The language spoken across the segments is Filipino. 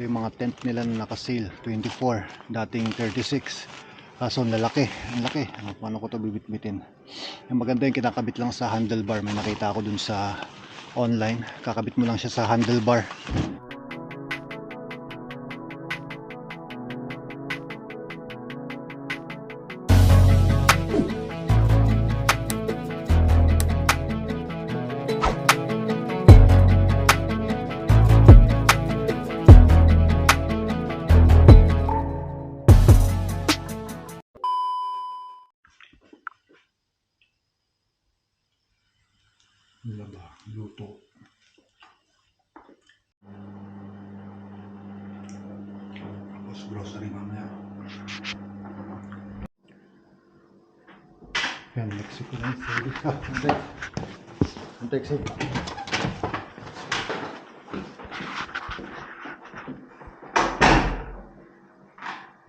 Ito yung mga tent nila na naka-sale, 24, dating 36. Kaso lalaki, ang laki. Paano ko to bibit-bitin? Yung maganda yung kinakabit lang sa handlebar. May nakita ako dun sa online. Kakabit mo lang siya sa handlebar. Laba, luto. Tapos grocery mamaya. Yan, Mexico na yung service. Ang taxi.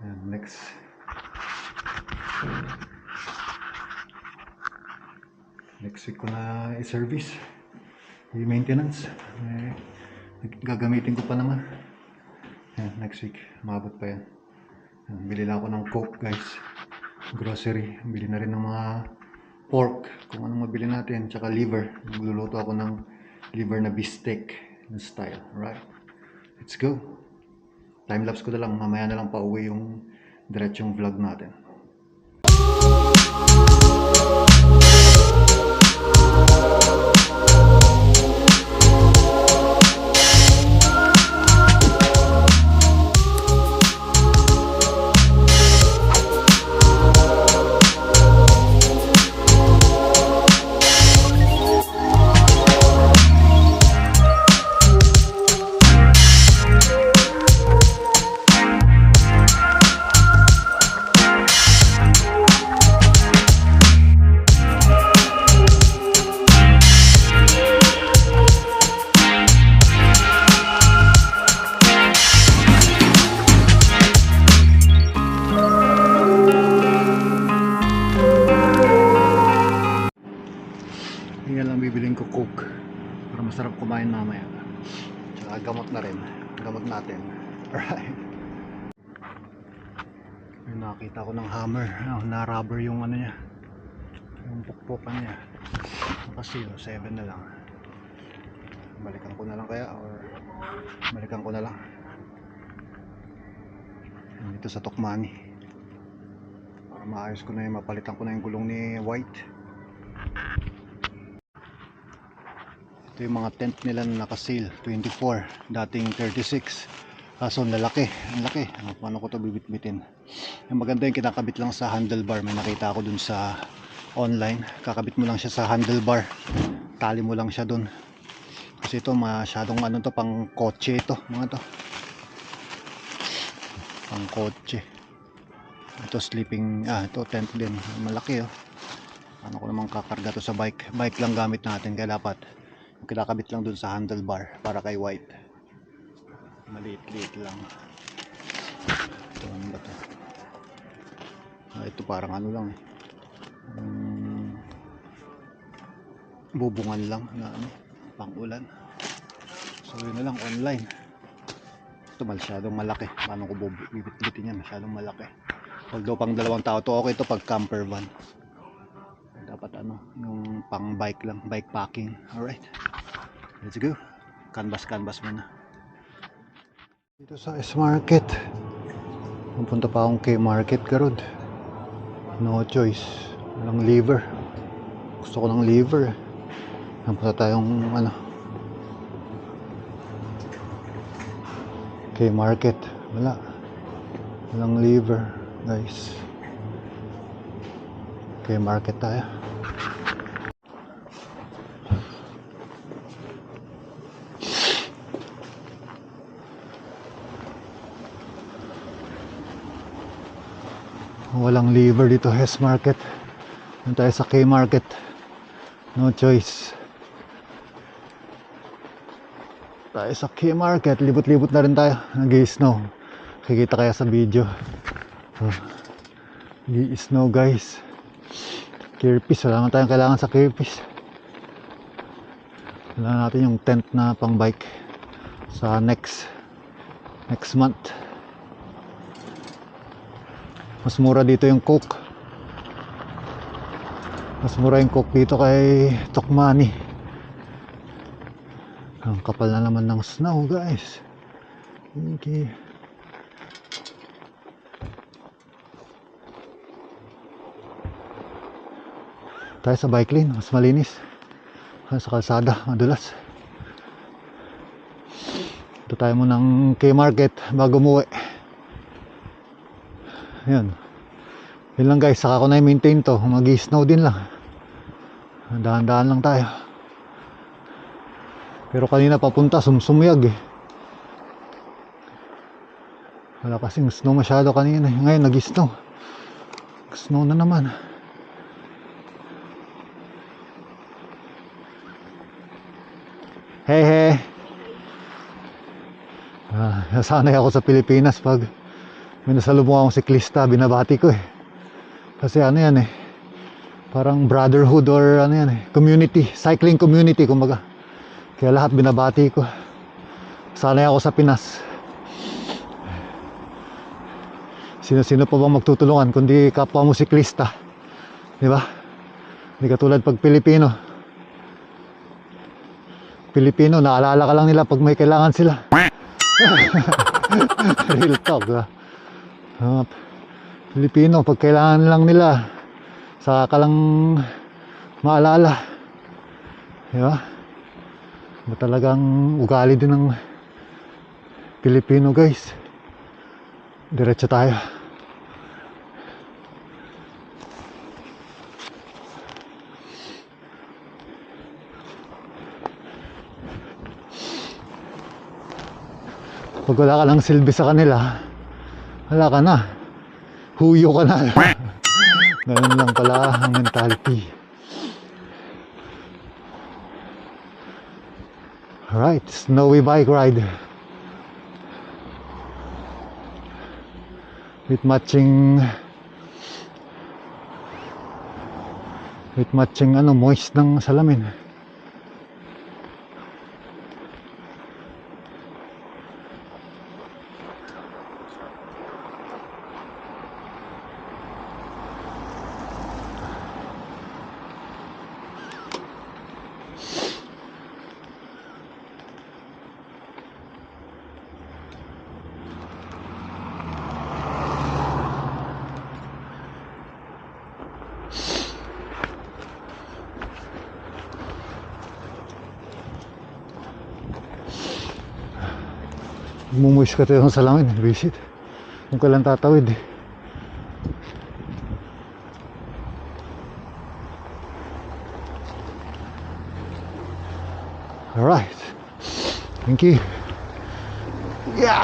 Yan, next. Next week ko na i-service, i-maintenance, gagamitin ko pa naman. Yan, next week, maabot pa yan. Bili lang ako ng coke guys, grocery, bili na rin ng mga pork, kung anong mabili natin, tsaka liver. Magluluto ako ng liver na beefsteak na style, right? Let's go. Time-lapse ko na lang, mamaya na lang pauwi yung diretsong vlog natin. Yan lang bibiling ko coke para masarap kumain mamaya. Tsaka gamot na rin, gamot natin. Alright. May nakita ko ng hammer, na rubber yung ano niya, yung pukpukan niya. Kasi 7 na lang. Balikan ko na lang kaya, or balikan ko na lang dito sa Tokmani para maayos ko na yung, mapalitan ko na yung gulong ni White. Ito yung mga tent nila na naka-sale, 24, dating 36. Kaso lalaki, ang laki. Paano ko to bibit-bitin? Yung maganda yung kinakabit lang sa handlebar. May nakita ako dun sa online. Kakabit mo lang siya sa handlebar. Tali mo lang siya dun. Kasi ito masyadong ano to, pang kotse ito, mga to. Pang kotse. Ito sleeping, ito tent din. Malaki oh. Paano ko naman kakarga to sa bike? Bike lang gamit natin, kaya dapat kinakabit lang dun sa handlebar para kay White. Maliit-liit lang. Ito ano ba ito? Ito parang ano lang bubungan lang na ano, pang ulan. So yun na lang, online. Ito masyadong malaki. Paano ko bibit-bitin yan? Masyadong malaki. Although pang 2 tao to, okay to pag camper van. Dapat ano, yung pang bike lang, bike packing. Alright, let's go. Canvas muna dito sa S-Market. Pupunta pa akong K-Market karod. No choice, walang liver. Gusto ko ng liver. Napunta tayong ano, K-Market. Walang liver guys. K-Market tayo. Walang liver dito, S-Market. Doon tayo sa K-Market. No choice. Tayo sa K-Market. Libot-libot na rin tayo. Nag-i-snow. Kikita kaya sa video. Nag-i-snow guys. Carepiece. Wala nga tayong kailangan sa carepiece. Wala natin yung tent na pang bike sa next next month. Mas mura dito yung Coke. Mas mura yung Coke dito kay Tokmani. Ang kapal na naman ng snow, guys. Okay. Tayo sa bike lane, mas malinis. Sa kalsada, madulas. Ito tayo mo ng K-Market bago umuwi. Ayan. Yun lang guys, saka ko na i-maintain to. Mag-i-snow din lang. Dahan-dahan lang tayo. Pero kanina papunta, sumsumyag eh. Wala kasing snow masyado kanina. Ngayon nag-snow. Snow na naman. Hey. Nasanay ako sa Pilipinas pag may nasalubong akong siklista, binabati ko eh. Kasi ano yan eh, parang brotherhood or ano yan eh, community, cycling community kumbaga. Kaya lahat binabati ko. Sanay ako sa Pinas. Sino-sino pa bang magtutulungan kundi kapwa mo siklista, di ba? Hindi katulad pag Pilipino, naalala ka lang nila pag may kailangan sila. Real talk, diba? Pilipino, pag kailangan lang nila, saka ka lang maalala. Diba? Ba talagang ugali din ng Pilipino, guys. Diretso tayo. Pag wala ka lang silbi sa kanila, wala ka na. Huyo ka na. Ganun lang pala ang mentality. Alright, snowy bike ride. With matching moist ng salamin. Mumuis ka tayo sa salamin, visit. Kung kailan tatawid eh. Alright. Thank you. Yeah!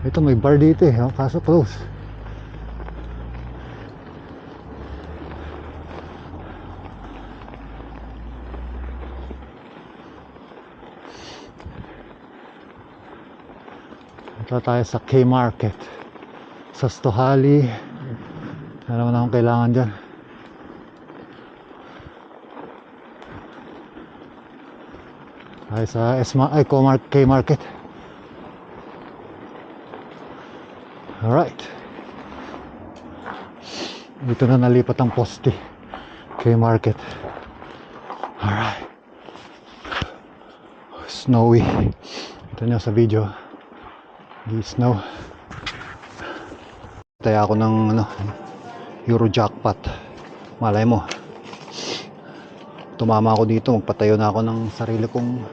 Ito may bar dito eh, kaso close. Ito tayo sa K-Market sa Stohali. Alam mo na akong kailangan dyan. Tayo sa K-Market. Alright. Dito na nalipat ang poste. K-Market. Alright. Snowy. Ito nyo sa video. Snow. Taya ako ng Euro jackpot. Malay mo, tumama ako dito, magpatayo na ako ng sarili kong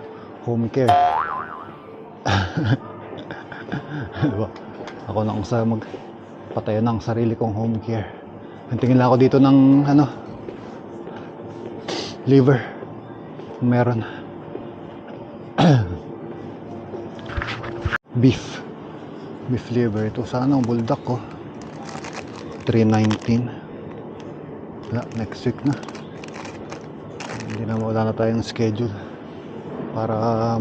home care. Diba? Ako na kung sa magpatayo ng sarili kong home care. Tingin lang ako dito ng liver. Meron. Beef liver. Ito sana ang buldak ko. $3.19. Next week na. Hindi na, wala na tayong schedule para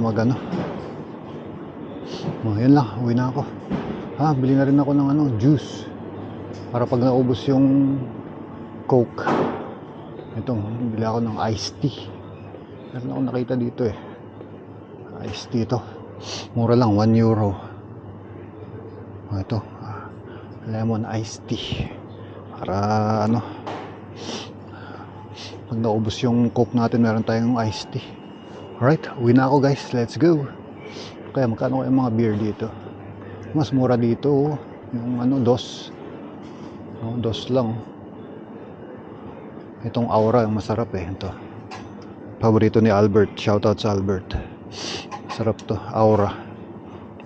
yan lang, uwi na ako. Bili na rin ako ng juice para pag naubos yung Coke. Itong bili ako ng iced tea. Meron ako nakita dito eh. Iced tea to. Mura lang, 1 euro. Ito, lemon iced tea. Para ano, pag naubos yung coke natin, meron tayong iced tea. Alright, uwi na ako guys. Let's go. Kaya magkano kaya yung mga beer dito? Mas mura dito. Yung ano, dos. Dos lang. Itong Aura, yung masarap eh. Ito. Paborito ni Albert. Shoutout sa Albert. Sarap to. Aura.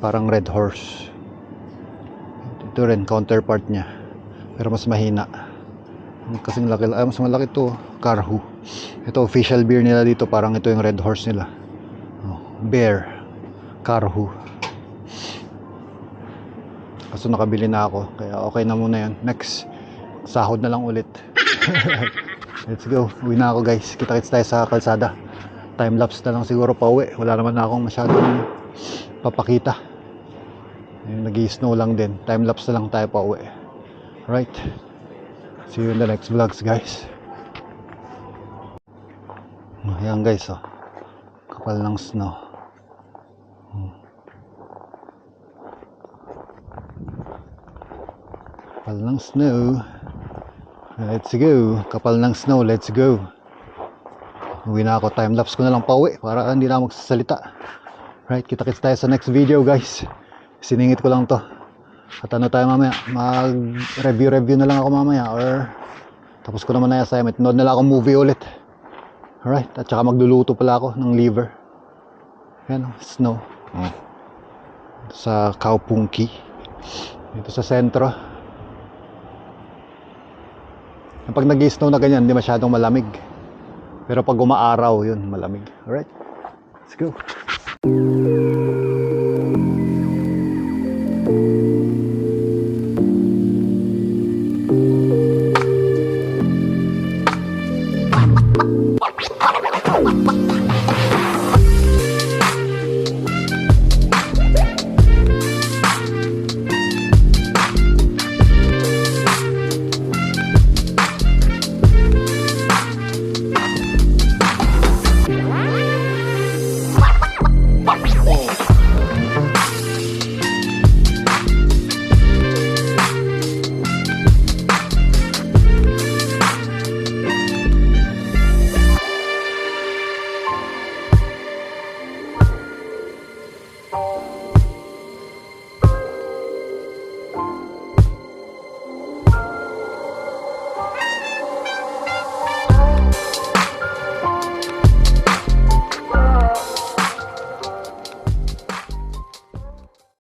Parang Red Horse. Ito rin, counterpart niya. Pero mas mahina. Kasing laki. Mas malaki to. Karhu. Ito, official beer nila dito. Parang ito yung Red Horse nila. Bear. Karhu. Kaso nakabili na ako. Kaya okay na muna yan. Next. Sahod na lang ulit. Let's go. Uwi na ako guys. Kita-kits tayo sa kalsada. Time-lapse na lang siguro pa uwi. Wala naman na akong masyadong papakita. Nag-i-snow lang din. Time-lapse na lang tayo pa uwi. Right. See you in the next vlogs guys. Ayan guys oh. Kapal ng snow. Kapal ng snow. Let's go. Kapal ng snow. Let's go. Uwi na ako. Time-lapse ko na lang pa uwi para hindi na magsasalita. Right. Kita-kits tayo sa next video guys. Siningit ko lang to. At ano tayo mamaya? Mag-review na lang ako mamaya. Or tapos ko naman na yung assignment. Nood na lang ako movie ulit. Alright. At saka magluluto pala ako ng liver. Yan. Snow. Sa Kaupunki. Dito sa sentro. Pag nag-i-snow na ganyan, hindi masyadong malamig. Pero pag umaaraw, yun, malamig. Alright, let's go.